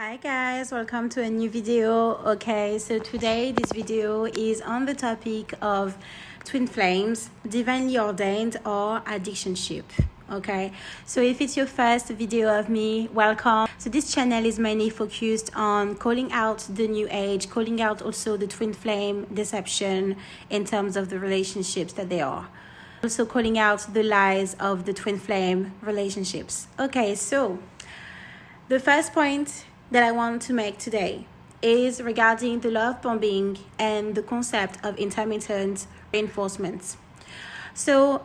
Hi guys, welcome to a new video. Okay, so today this video is on the topic of twin flames, divinely ordained, or addictionship. Okay, so if it's your first video of me, welcome. So this channel is mainly focused on calling out the new age, calling out also the twin flame deception in terms of the relationships that they are, also calling out the lies of the twin flame relationships. Okay, so the first point that I want to make today is regarding the love bombing and the concept of intermittent reinforcement. So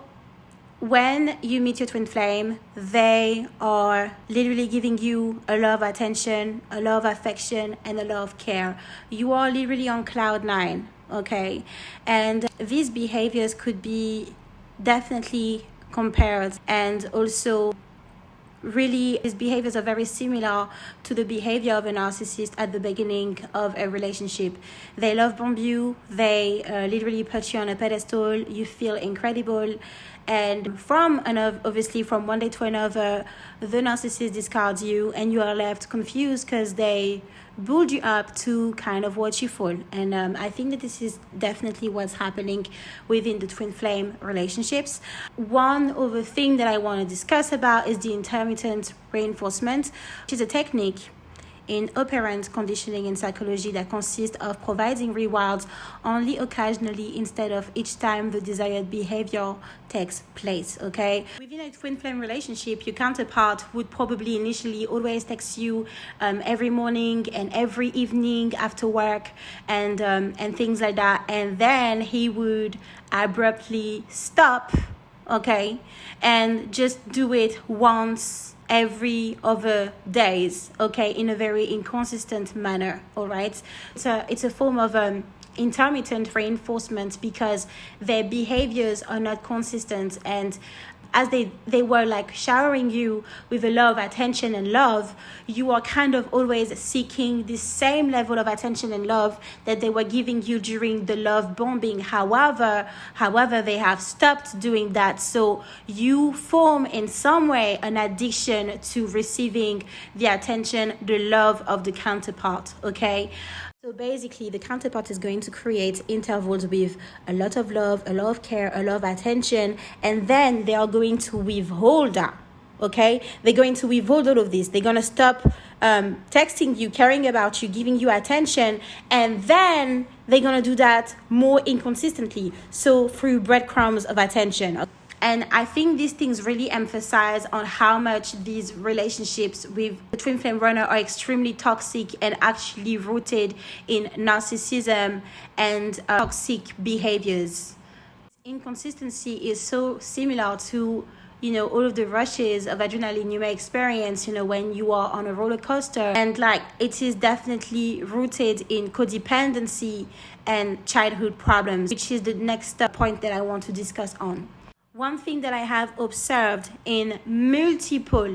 when you meet your twin flame, they are literally giving you a lot of attention, a lot of affection, and a lot of care. You are literally on cloud nine, okay? And these behaviors could be definitely compared, and also really these behaviors are very similar to the behavior of a narcissist at the beginning of a relationship. They love bomb you, they literally put you on a pedestal, you feel incredible, and obviously from one day to another the narcissist discards you and you are left confused because they build you up to kind of watch you fall. And I think that this is definitely what's happening within the twin flame relationships. One other thing that I want to discuss about is the intermittent reinforcement, which is a technique in operant conditioning in psychology that consists of providing rewards only occasionally instead of each time the desired behavior takes place. Okay, within a twin flame relationship, your counterpart would probably initially always text you every morning and every evening after work and things like that, and then he would abruptly stop, okay, and just do it once every other days, okay, in a very inconsistent manner. All right, so it's a form of intermittent reinforcement because their behaviors are not consistent, and as they were like showering you with a lot of attention and love, you are kind of always seeking the same level of attention and love that they were giving you during the love bombing. However, they have stopped doing that. So you form in some way an addiction to receiving the attention, the love of the counterpart, okay? So basically, the counterpart is going to create intervals with a lot of love, a lot of care, a lot of attention, and then they are going to withhold that, okay? They're going to withhold all of this. They're going to stop texting you, caring about you, giving you attention, and then they're going to do that more inconsistently, so through breadcrumbs of attention. And I think these things really emphasize on how much these relationships with the twin flame runner are extremely toxic and actually rooted in narcissism and toxic behaviors. Inconsistency is so similar to, all of the rushes of adrenaline you may experience, when you are on a roller coaster. And it is definitely rooted in codependency and childhood problems, which is the next point that I want to discuss on. One thing that I have observed in multiple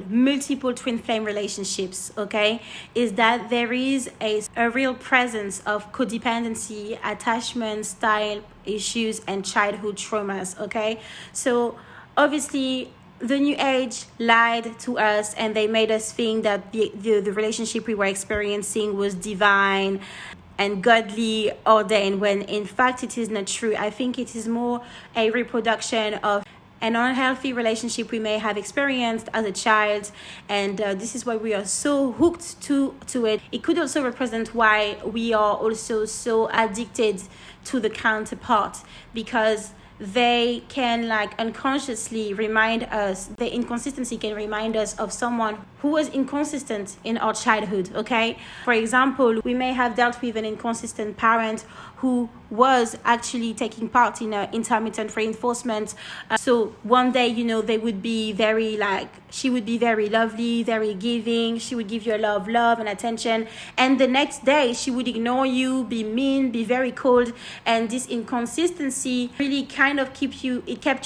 twin flame relationships, okay, is that there is a real presence of codependency, attachment style issues, and childhood traumas, okay? So obviously the new age lied to us and they made us think that the relationship we were experiencing was divine and godly ordained, when in fact it is not true. I think it is more a reproduction of an unhealthy relationship we may have experienced as a child, and this is why we are so hooked to it. It could also represent why we are also so addicted to the counterpart, because they can unconsciously remind us, the inconsistency can remind us of someone who was inconsistent in our childhood, okay? For example, we may have dealt with an inconsistent parent who was actually taking part in intermittent reinforcement. So one day, they would be she would be very lovely, very giving. She would give you a lot of love and attention. And the next day, she would ignore you, be mean, be very cold. And this inconsistency really kind of kept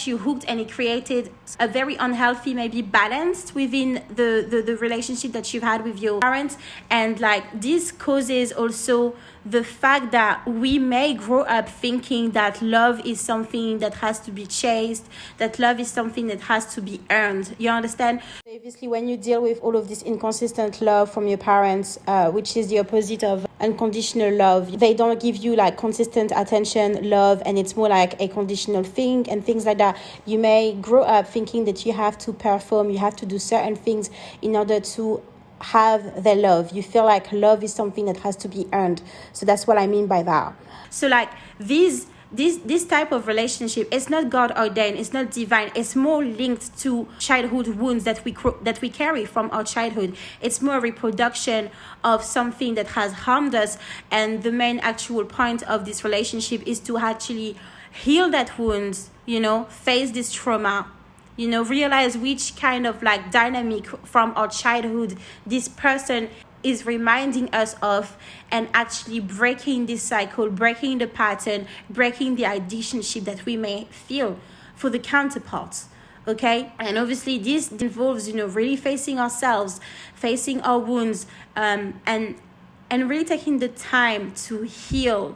you hooked, and it created a very unhealthy, maybe balance within the the relationship that you've had with your parents. And like this causes also the fact that we may grow up thinking that love is something that has to be chased, that love is something that has to be earned. You understand? Obviously, when you deal with all of this inconsistent love from your parents, which is the opposite of unconditional love, they don't give you like consistent attention, love, and it's more like a conditional thing and things like that. You may grow up thinking that you have to perform, you have to do certain things in order to have their love. You feel like love is something that has to be earned. So that's what I mean by that. So like this type of relationship, it's not God ordained, it's not divine, it's more linked to childhood wounds that we carry from our childhood. It's more a reproduction of something that has harmed us, and the main actual point of this relationship is to actually heal that wounds, face this trauma, realize which kind of like dynamic from our childhood this person is reminding us of, and actually breaking this cycle, breaking the pattern, breaking the addictionship that we may feel for the counterparts. Okay, and obviously this involves really facing ourselves, facing our wounds, and really taking the time to heal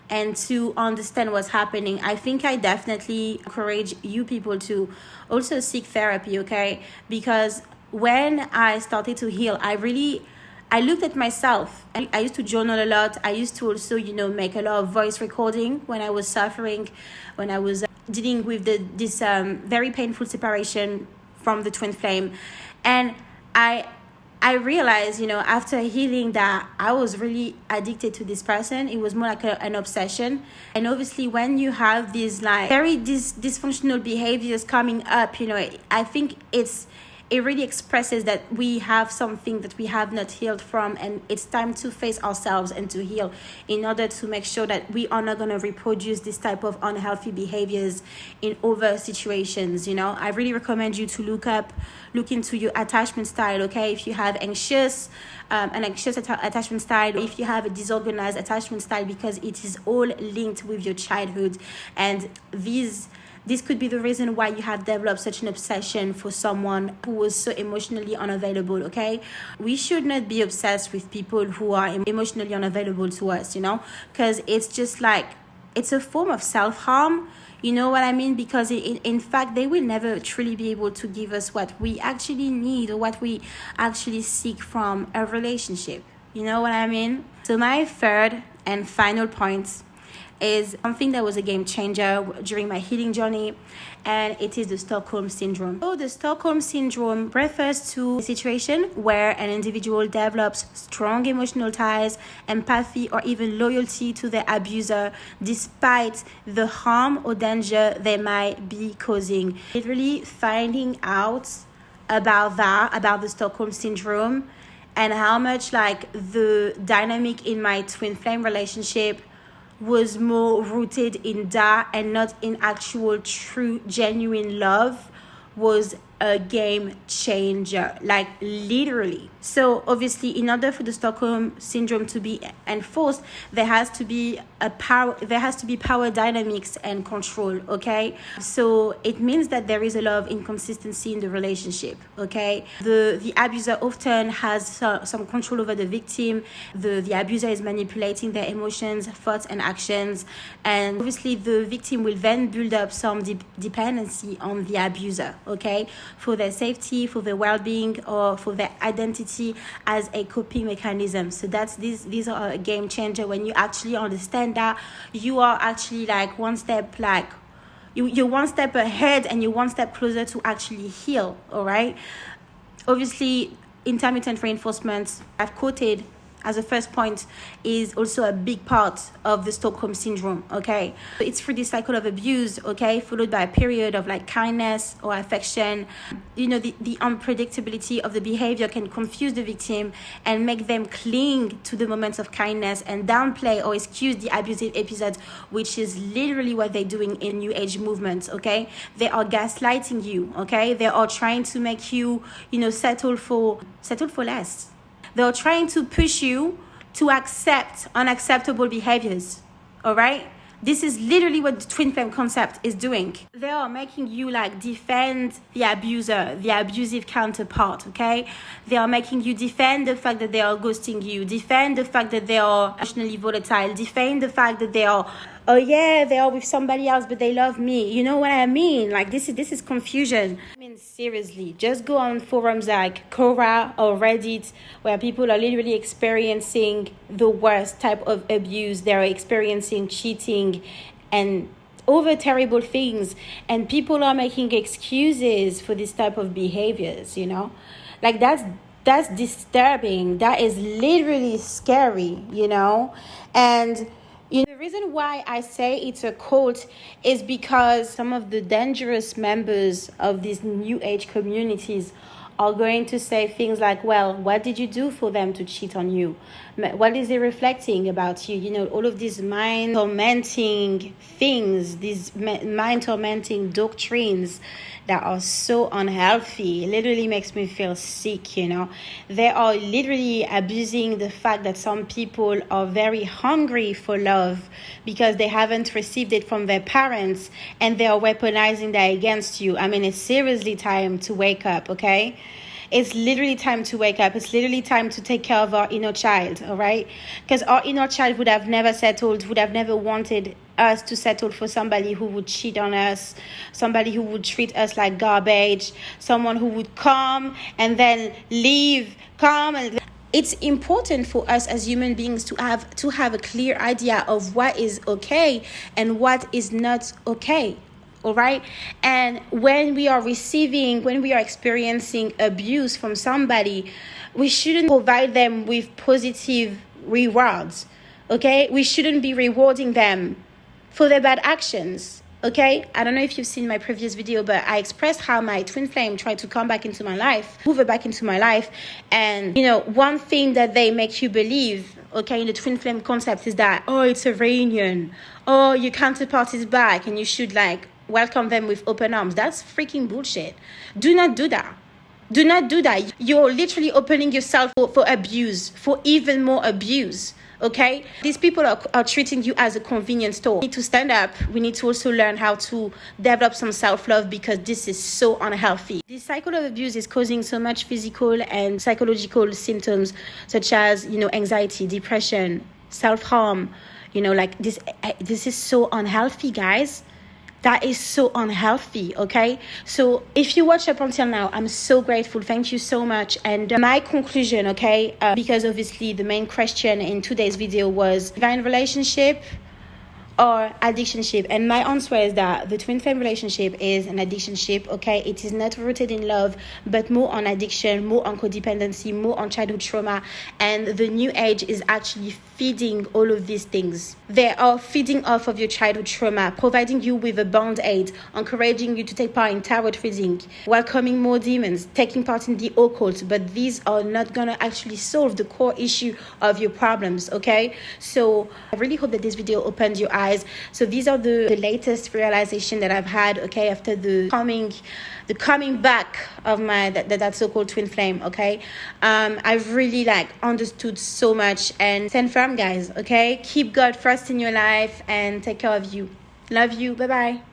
and to understand what's happening. I think I definitely encourage you people to also seek therapy, okay? Because when I started to heal, I looked at myself. I used to journal a lot. I used to also, make a lot of voice recording when I was suffering, when I was dealing with this very painful separation from the twin flame. And I realized, after healing, that I was really addicted to this person. It was more like an obsession. And obviously, when you have these like very dysfunctional behaviors coming up, I think it really expresses that we have something that we have not healed from, and it's time to face ourselves and to heal in order to make sure that we are not going to reproduce this type of unhealthy behaviors in other situations. I really recommend you to look into your attachment style, okay? If you have an anxious attachment style, if you have a disorganized attachment style, because it is all linked with your childhood, and this could be the reason why you have developed such an obsession for someone who was so emotionally unavailable, okay? We should not be obsessed with people who are emotionally unavailable to us, because it's just like, it's a form of self-harm, you know what I mean? Because in fact, they will never truly be able to give us what we actually need or what we actually seek from a relationship. You know what I mean? So my third and final point is something that was a game changer during my healing journey, and it is the Stockholm syndrome. So the Stockholm syndrome refers to a situation where an individual develops strong emotional ties, empathy, or even loyalty to their abuser despite the harm or danger they might be causing. Literally finding out about the Stockholm syndrome, and how much like the dynamic in my twin flame relationship was more rooted in that and not in actual true genuine love, was a game changer, like literally. So obviously, in order for the Stockholm syndrome to be enforced, there has to be power dynamics and control, okay? So it means that there is a lot of inconsistency in the relationship, okay? The abuser often has some control over the victim. The abuser is manipulating their emotions, thoughts, and actions, and obviously the victim will then build up some dependency on the abuser, okay, for their safety, for their well-being, or for their identity as a coping mechanism. So these are a game changer when you actually understand that you are actually like one step, like you're one step ahead and you're one step closer to actually heal. All right, obviously intermittent reinforcement I've quoted as a first point is also a big part of the Stockholm syndrome, okay? It's through this cycle of abuse, okay, followed by a period of like kindness or affection. The unpredictability of the behavior can confuse the victim and make them cling to the moments of kindness and downplay or excuse the abusive episodes, which is literally what they're doing in New Age movements, okay? They are gaslighting you, okay? They are trying to make you, settle for less. They're trying to push you to accept unacceptable behaviors, all right? This is literally what the twin flame concept is doing. They are making you like defend the abuser, the abusive counterpart, okay? They are making you defend the fact that they are ghosting you, defend the fact that they are emotionally volatile, defend the fact that they are, oh yeah, they are with somebody else, but they love me. You know what I mean? Like this is confusion. I mean, seriously, just go on forums like Quora or Reddit, where people are literally experiencing the worst type of abuse. They're experiencing cheating and over terrible things, and people are making excuses for this type of behaviors, you know? Like that's disturbing. That is literally scary, you know? And you know, the reason why I say it's a cult is because some of the dangerous members of these new age communities are going to say things like, well, what did you do for them to cheat on you? What is it reflecting about you? You know, all of these mind tormenting things, these mind tormenting doctrines that are so unhealthy. It literally makes me feel sick, you know. They are literally abusing the fact that some people are very hungry for love because they haven't received it from their parents, and they are weaponizing that against you. I mean, it's seriously time to wake up, okay? It's literally time to wake up. It's literally time to take care of our inner child, all right? Because our inner child would have never settled, would have never wanted us to settle for somebody who would cheat on us, somebody who would treat us like garbage, someone who would come and then leave, it's important for us as human beings to have a clear idea of what is okay and what is not okay. All right. And when we are experiencing abuse from somebody, we shouldn't provide them with positive rewards. Okay. We shouldn't be rewarding them for their bad actions. Okay. I don't know if you've seen my previous video, but I expressed how my twin flame tried to come back into my life, move it back into my life. And, you know, one thing that they make you believe, okay, in the twin flame concept is that, oh, it's a reunion. Oh, your counterpart is back and you should like welcome them with open arms. That's freaking bullshit. Do not do that. Do not do that. You're literally opening yourself for abuse, for even more abuse. Okay? These people are treating you as a convenience store. We need to stand up. We need to also learn how to develop some self-love, because this is so unhealthy. This cycle of abuse is causing so much physical and psychological symptoms, such as, you know, anxiety, depression, self-harm. You know, like this is so unhealthy, guys. That is so unhealthy, okay? So if you watched up until now, I'm so grateful. Thank you so much. And my conclusion, okay, because obviously the main question in today's video was divine relationship or addictionship, and my answer is that the twin flame relationship is an addictionship. Okay, it is not rooted in love, but more on addiction, more on codependency, more on childhood trauma. And the new age is actually feeding all of these things. They are feeding off of your childhood trauma, providing you with a band-aid, encouraging you to take part in tarot reading, welcoming more demons, taking part in the occult. But these are not gonna actually solve the core issue of your problems. Okay, so I really hope that this video opened your eyes. So these are the latest realization that I've had, okay, after the coming back of my that so-called twin flame. Okay, I've really like understood so much. And stand firm, guys. Okay, keep God first in your life and take care of you. Love you. Bye bye.